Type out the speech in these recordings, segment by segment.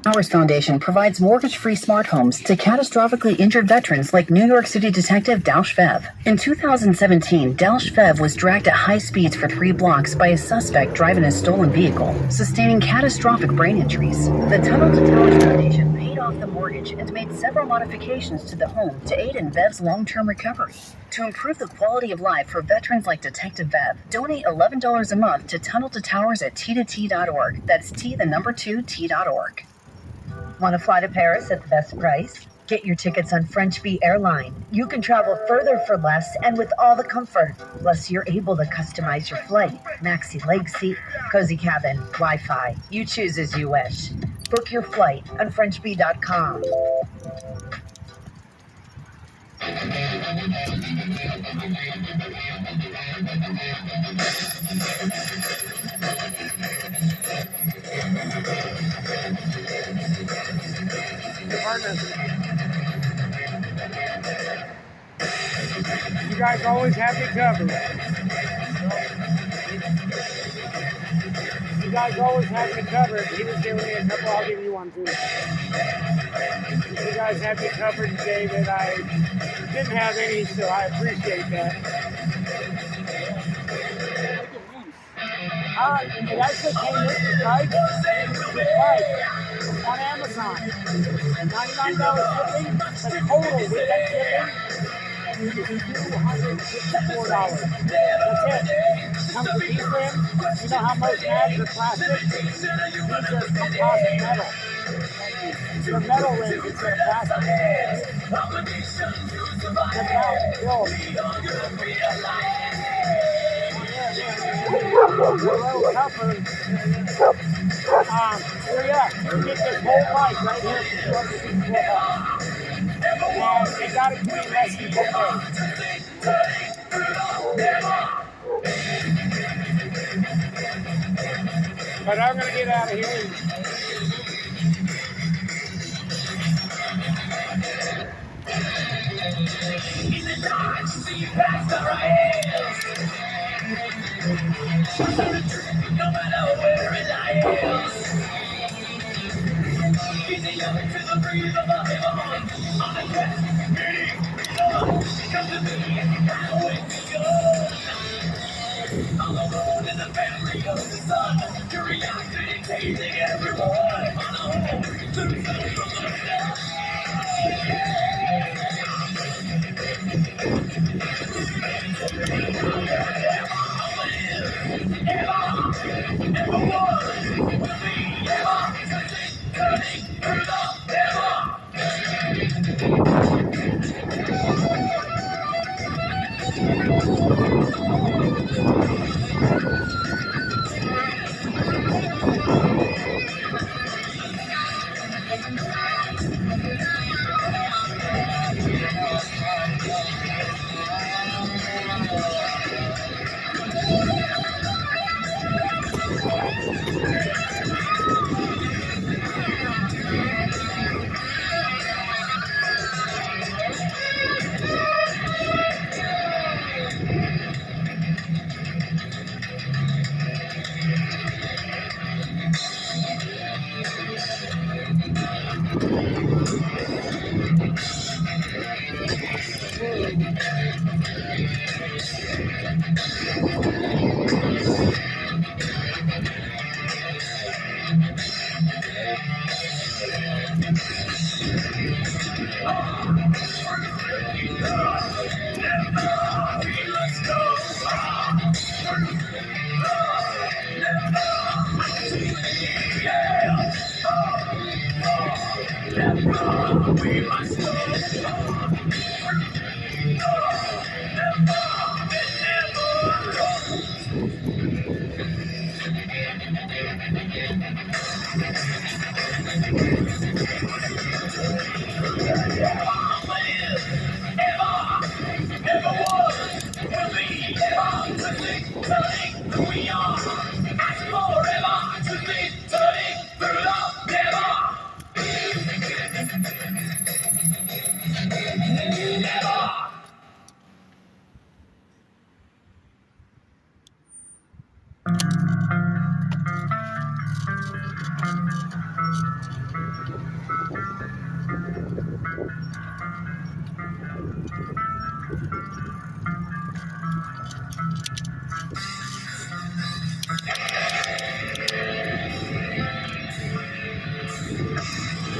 Towers Foundation provides mortgage-free smart homes to catastrophically injured veterans like New York City detective Dausch Fev. In 2017, Dausch Fev was dragged at high speeds for 3 blocks by a suspect driving a stolen vehicle, sustaining catastrophic brain injuries. The Tunnel to Towers Foundation paid off the mortgage and made several modifications to the home to aid in Vev's long-term recovery. To improve the quality of life for veterans like Detective Vev, donate $11 a month to Tunnel to Towers at t2t.org. That's t2t.org. Want to fly to Paris at the best price? Get your tickets on French Bee Airline. You can travel further for less and with all the comfort. Plus, you're able to customize your flight. Maxi leg seat, cozy cabin, Wi-Fi. You choose as you wish. Book your flight on FrenchBee.com. You guys always have me covered. You guys always have me covered. He was giving me a couple, I'll give you one too. You guys have me covered today that I didn't have any, so I appreciate that. It actually came with the bike. On Amazon. $99 shipping, the total with that shipping is $254. That's it. Comes with these rims. You know how most knags are plastic? These are composite metal. They're metal rims instead of plastic. Check it out. Build. A little tougher. So yeah, you get this whole bike right here for $254. And they got it to me in less than 10 days. But I'm gonna get out of here. No matter where it lies, easy to the breeze of the heaven. On the quest, meaning, come to me, I'll wait for you. On the road in the family of the sun, curiosity tasting everyone. On the home, to the center of the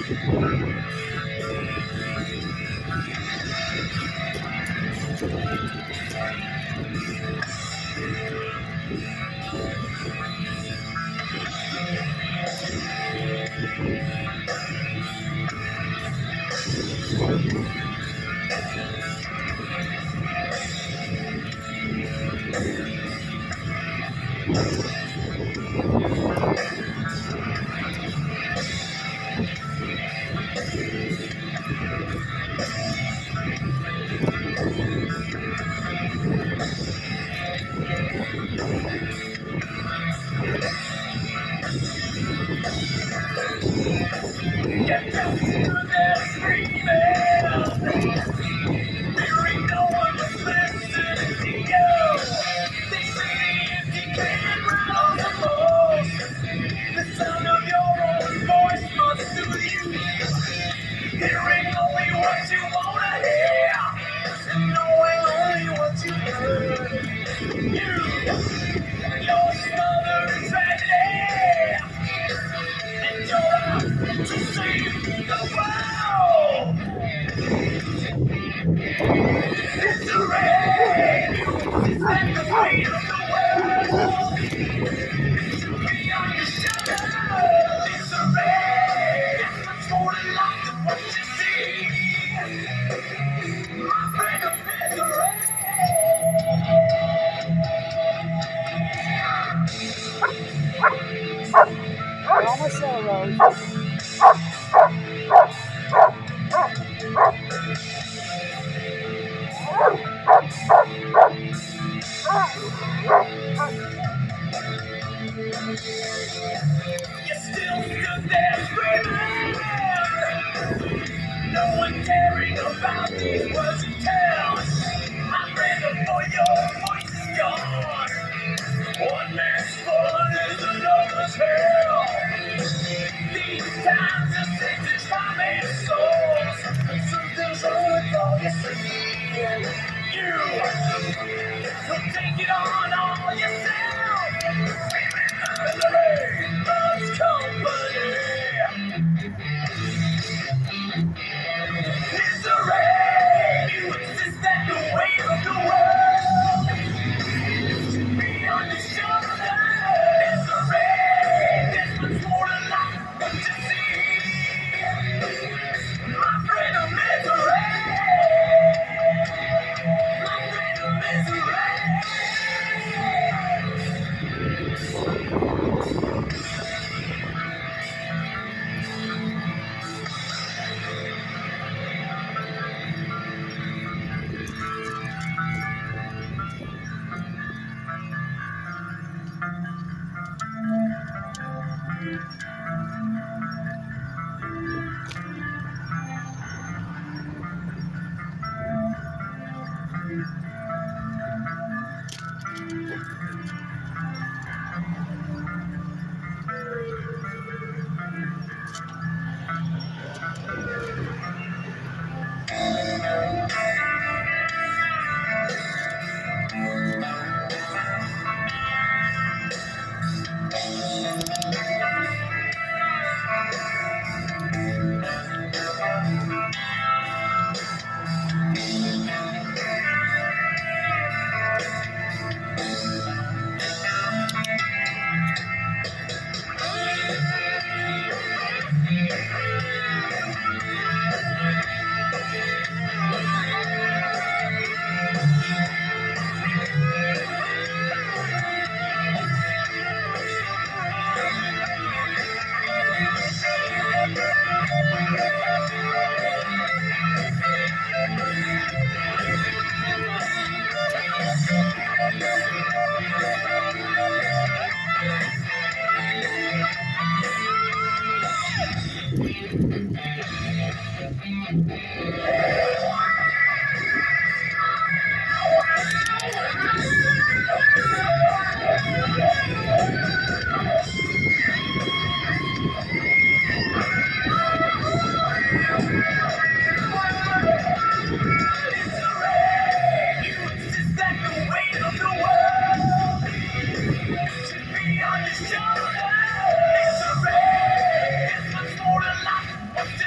Get down to that screaming. There ain't no one that's listening to you. They say the empty can rattle the most. The sound of your own voice must soothe you. Hearing only what you wanna hear, and knowing only what you heard. You're smothered in tragedy, and you're out to save the world. It's the rain, it's like the weight of the world. Beyond your shadow, it's the rain. It's much more to life than what you see. My friend of misery. We're almost there, Rose. You still stood there screaming. No one caring about these words you tell. My friend, before your voice is gone, one man's fun is another's hell. These times are sent to time and souls. Something's wrong with all you see. You'll take it on all yourself. Misery loves company. Misery, you insist that the weight of the world be on your shoulder. Misery, there's much more to life than to see. My friend of misery. My friend of misery. Shoulder, it's a red, it's much more to life.